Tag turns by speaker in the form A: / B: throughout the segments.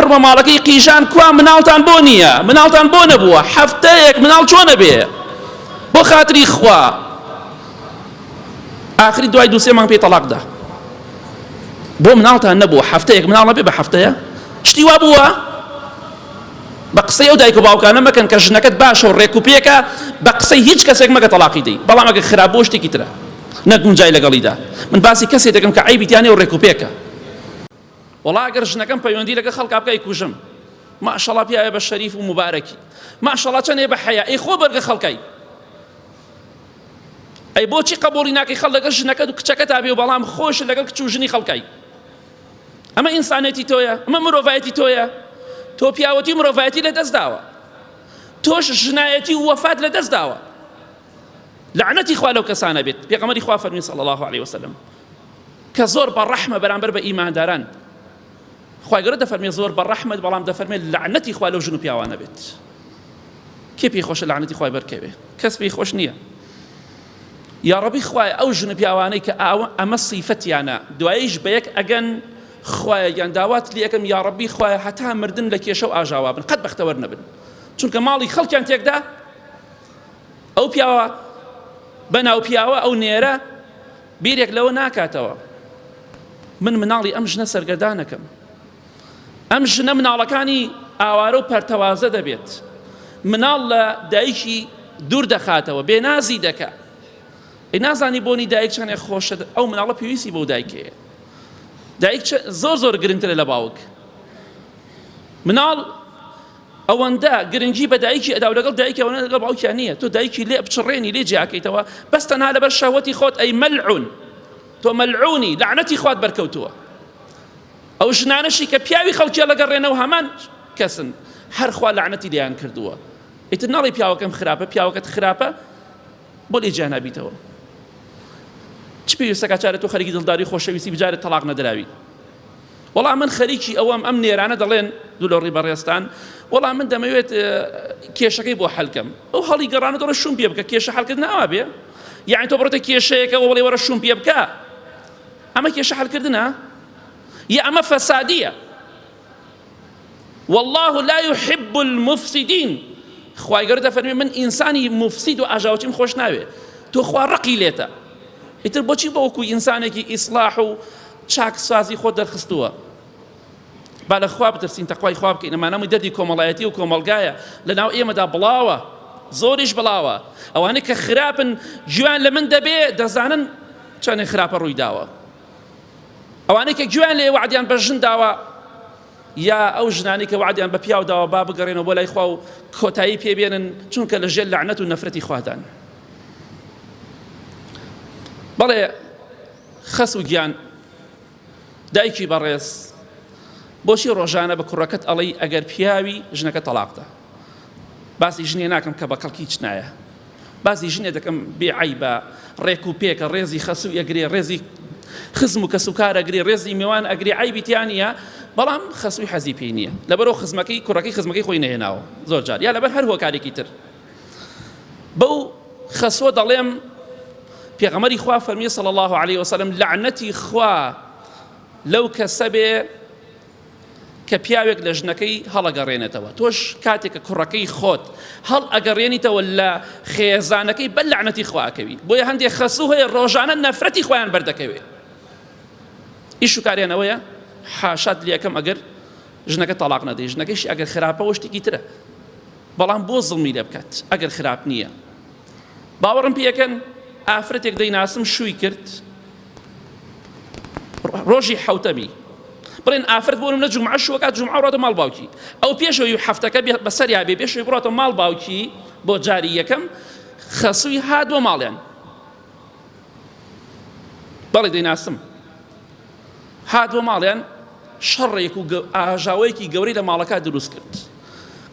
A: پڕ بە ماڵەکەی قیژان کوا مناڵتان بۆ نییە مناڵتان بۆ نەبووە هەفتەیەک مناڵ چۆنە بێ بۆ خاتری خوا ئاخری دوای دوو سێ مانگ پێی تەلاق دا بۆ مناڵتان نەبووە هەفتەیەک مناڵ نەبێ بە هەفتەیە شتی وا بووە بە قسەی ئەو دایک و باوکانە مەکەن کە ژنەکەت باشە و ڕێک و پێکە بە قسەی هیچ کەسێک مەگە تەلاقی دەی بەڵام ئەگە خراپ بۆ شتێکی ترە نەگونجای لەگەڵیدا من باسی کەسێک دەکەم کە عیبیتیانێ و ڕێک و پێکە وەڵا ئەگەر ژنەکەم پەیوەندی لەگە خەڵکا بکە ئیکوژم ماشەڵڵا پیاوێ بە شەریف و مبارەکی ماشەڵڵا چەندێ بە حەیا ئەی خۆ بەرگە خەڵکەی ئەی بۆچی قبوڵی ناکەی خەڵ لەگەڵ ژنەکەت و کچەکەت تا بێ و بەڵام خۆش لەگەڵ کچ و ژنی خەڵکەی ئەمە ئینسانێتی تۆیە ئەمە مرۆڤایەتی تۆیە تۆ پیاوەتی و مرۆڤایەتی لەدەست داوە تۆش ژنایەتی و وەفات لەدەست داوە لعنەتی خوا لەو کەسانە بێت پێغەمبەری خوا فەرمی صلی الله علیه وسلم کە زۆر بەڕەحمە بەرامبەر بە ئیمانداران خوای گەورە دەفەرمێ زۆر بەڕەحمە بەڵام دەفەرمێ لعنەتی خوا لەو ژن و پیاوانە بێت کێ پێی خۆشە لعنەتی خوای بەرکەوێ کەس پێی خۆش نییە یا ڕەبی خوای ئەو ژن و پیاوانەی کە ئەمە سیفەتیانە دواییش بە یەک ئەگەن خوایە گیان داوات لێ ئەەکەم یا ڕەبی خوایە هەتا مردن لە کێشە و ئاژاوا بن قەت بەختەوەر نەبن چونکە ماڵی خەڵکیان تێکدا ئەو پیاوە بەناو پیاوە ئەو نێرە بیرێک لەوە ناکاتەوە من مناڵی ئەم ژنە سەرگەردانەکەم ئەم ژنە مناڵەکانی ئاوارە و پەرتەوازە دەبێت مناڵ لە دایکی دوور دەخاتەوە بێنازی دەکات ئەی نازانی بۆنی دایک چەندێک خۆشە ئەو مناڵە پێویستی بۆ دایکەیە دایک زۆر زۆر گرنگترە لە باوک مناڵ ئەوەندە گرنگی بە دایکی ئەدا و لەگەڵ دایکی ئەوەندە لەگەڵ باوکیان نییە تۆ دایکی لێ بچڕێنی لێ جیاکەیتەوە بەس تەنها لەبەر شەهوەتی خۆت ئەی مەلعون تۆ مەلعونی لعنەتی خوات بەرکەوتووە ئەو ژنانەشی کە پیاوی خەڵکیە لەگەڕێنەوە هەمان کەسن هەر خوا لعنەتی لێیان کردووە ئیتر ناڵی پیاوەکەم خراپە پیاوەکەت خراپە بۆ لێ جیا نابیتەوە چ پێویستەکە چارە تۆ خەریکی دڵداری خۆشەویستی بجارێت تەلاق نەدراوی وەڵام من خەریکی ئەم نێرانە دەڵێن دوولۆڕی بەڕێستان وەڵام من دەمەوێت کێشەکەی بۆ حەلکەم ئەو هەڵی گەڕانە دەڕە شوم پێ بکە کێشە حەلکردن ناوا بێ یعنی تۆ بڕۆتە کێشەیەکە وەڵێ وەرە شوم پێ بکە ئەمە کێشە حەلکردنە یا ئەمە فەسادیە والله لا يحب المفسدين خوای گەورە دەفەرمێ من ئینسانی مفسید و ئاژاوچیم خۆش ناوێ تۆ خوا ڕقی لێتە ئیتر بۆچی بە وەکو ئینسانێکی ئیسلاح و چاکسازی خۆت دەرخستووە با لە خوا بترسین تەقوای خوا بکەین ئەمانەمووی دەردی کۆمەڵایەتی و کۆمەڵگایە لەناو ئێمەدا بڵاوە زۆریش بڵاوە ئەوانەی کە خراپن گویان لە من دەبێ دەزانن چەندێک خراپە ڕووی داوە ئەوانەی کە گویان لێ وعدیان بە ژن داوە یا ئەو ژنانی کە وعدیان بە پیاو داوە با بگەڕێنەوە بۆ لای خوا و کۆتایی پێبێنن چونکە لە ژێر لعنەت و نەفرەتی خوادان بەڵێ خەس و گیان دایکی بەڕێز بۆچی ڕۆژانە بە کوڕەکەت ئەڵەی ئەگەر پیاوی ژنەکە تەلاقدا باسی ژنێ ناکەم کە بە کەڵکی هیچ نایە باسی ژنێ دەکەم بێعیبە ڕێک و پێکە ڕێزی خەس و ئەگرێ ڕێزی خزم و کەسوکار ئەگرێ ڕێزی میوان ئەگرێ عیبیتیان نیە بەڵام خەسووی حەزی پێی نییە لەبەرەوە خزمەکەی کوڕەکەی خزمەکەی خۆی نەهێناوە زۆر جار یا لەبەر هەر هۆکارێکی تر بەو خەسوە دەڵێم پێغەمبەری خوا فەرمیێ صلی الله علیه وسلم لعنەتی خوا لەو کەسە بێ کە پیاوێک لە ژنەکەی هەڵەگەڕێنێتەوە تۆش کاتێکە کوڕەکەی خۆت هەڵ ئەگەڕێنیتەوە لە خێزانەکەی بە لعنەتی خواکەوی بۆیە هەندێک خەسوو هەیە ڕۆژانە نەفرەتی خۆیان بەردەکەوێ ئیش و کاریانەوەیە حاشات لێکەم ئەگەر ژنەکە تەلاق نەدەی ژنەکەیشی ئەگەر خراپەوە شتێکی ترە بەڵام بۆ زڵمی لێ بکات ئەگەر خراپ نییە باوەڕم پێکەن ئافرەتێک دەیناسم شووی کرد ڕۆژی حەوتەمی بڵێن ئافرەت بۆ لە جومعە شووەکات جومعە ڕاتە ماڵ باوکی ئەو پێشەوەی هەفتەکە بەسەریا بێ پێشەوەی بڕاتە ماڵ باوکی بۆ جاری یەکەم خەسووی هات بۆ ماڵیان بەڵێ دەیناسم هات بۆ ماڵیان شەڕێک و ئاژاوەیەکی گەورەی لە ماڵەکە دروست کرد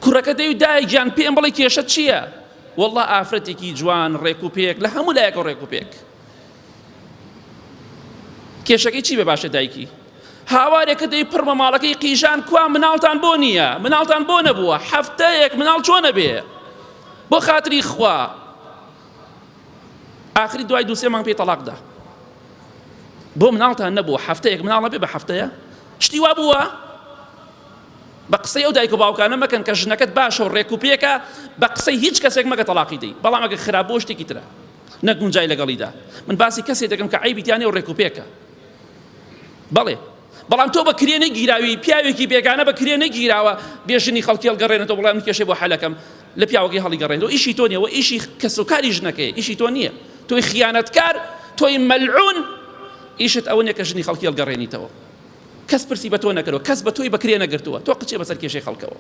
A: کوڕەکە دەی دایگیان پێم بڵێ کێشە چییە والله ئافرەتێکی جوان ڕێک و پێک لە هەموو لایەکە ڕێک و پێک کێشەکەی چی بێ باشە دایکی هاوارێکە دەی پڕ بە ماڵەکەی قیژان کوا مناڵتان بۆ نییە مناڵتان بۆ نەبووە هەفتەیەک مناڵ چۆنە بێ بۆ خاتری خوا ئاخری دوای دوو سێ مانگ پێی تەلاق دا بۆ مناڵتان نەبووە هەفتەیەک مناڵ نەبێ بە هەفتەیە شتی وا بووە بە قسەی ئەو دایک و باوکانە مەکەن کە ژنەکەت باشە و ڕێک و پێکە بە قسەی هیچ کەسێک مەگە تەلاقی دەی، بەڵام ئەگە خراپ بۆ شتێکی ترە نەگونجای لەگەڵیدا. من باسی کەسێک دەکەم کە عیبیتیانێ و ڕێک و پێکە، بەڵێ بەڵام تۆ بە کرێ نەگیراوی، پیاوێکی بێگانە بە کرێ نەگیراوە بێژنی خەڵکی هەڵگەڕێنێتەوە بڵام کێشێ بۆ حەلەکەم لە پیاوەکەی هەڵیگەڕێنەوە. ئیشی تۆ نییە و ئیشی کەسوکاری ژنەکەی، ئیشی تۆ نییە. تۆی خیانەتکار، تۆی مەلعون، ئیشت ئەوە نییە کە ژنی خەڵکی هەڵگەڕێنیتەوە. کەس پرسی بە تۆ نەکردەوە، کەس بە تۆی بەکرێ نەگرتووە، تۆ قچێ بەسەر کێشەی خەڵکەوە.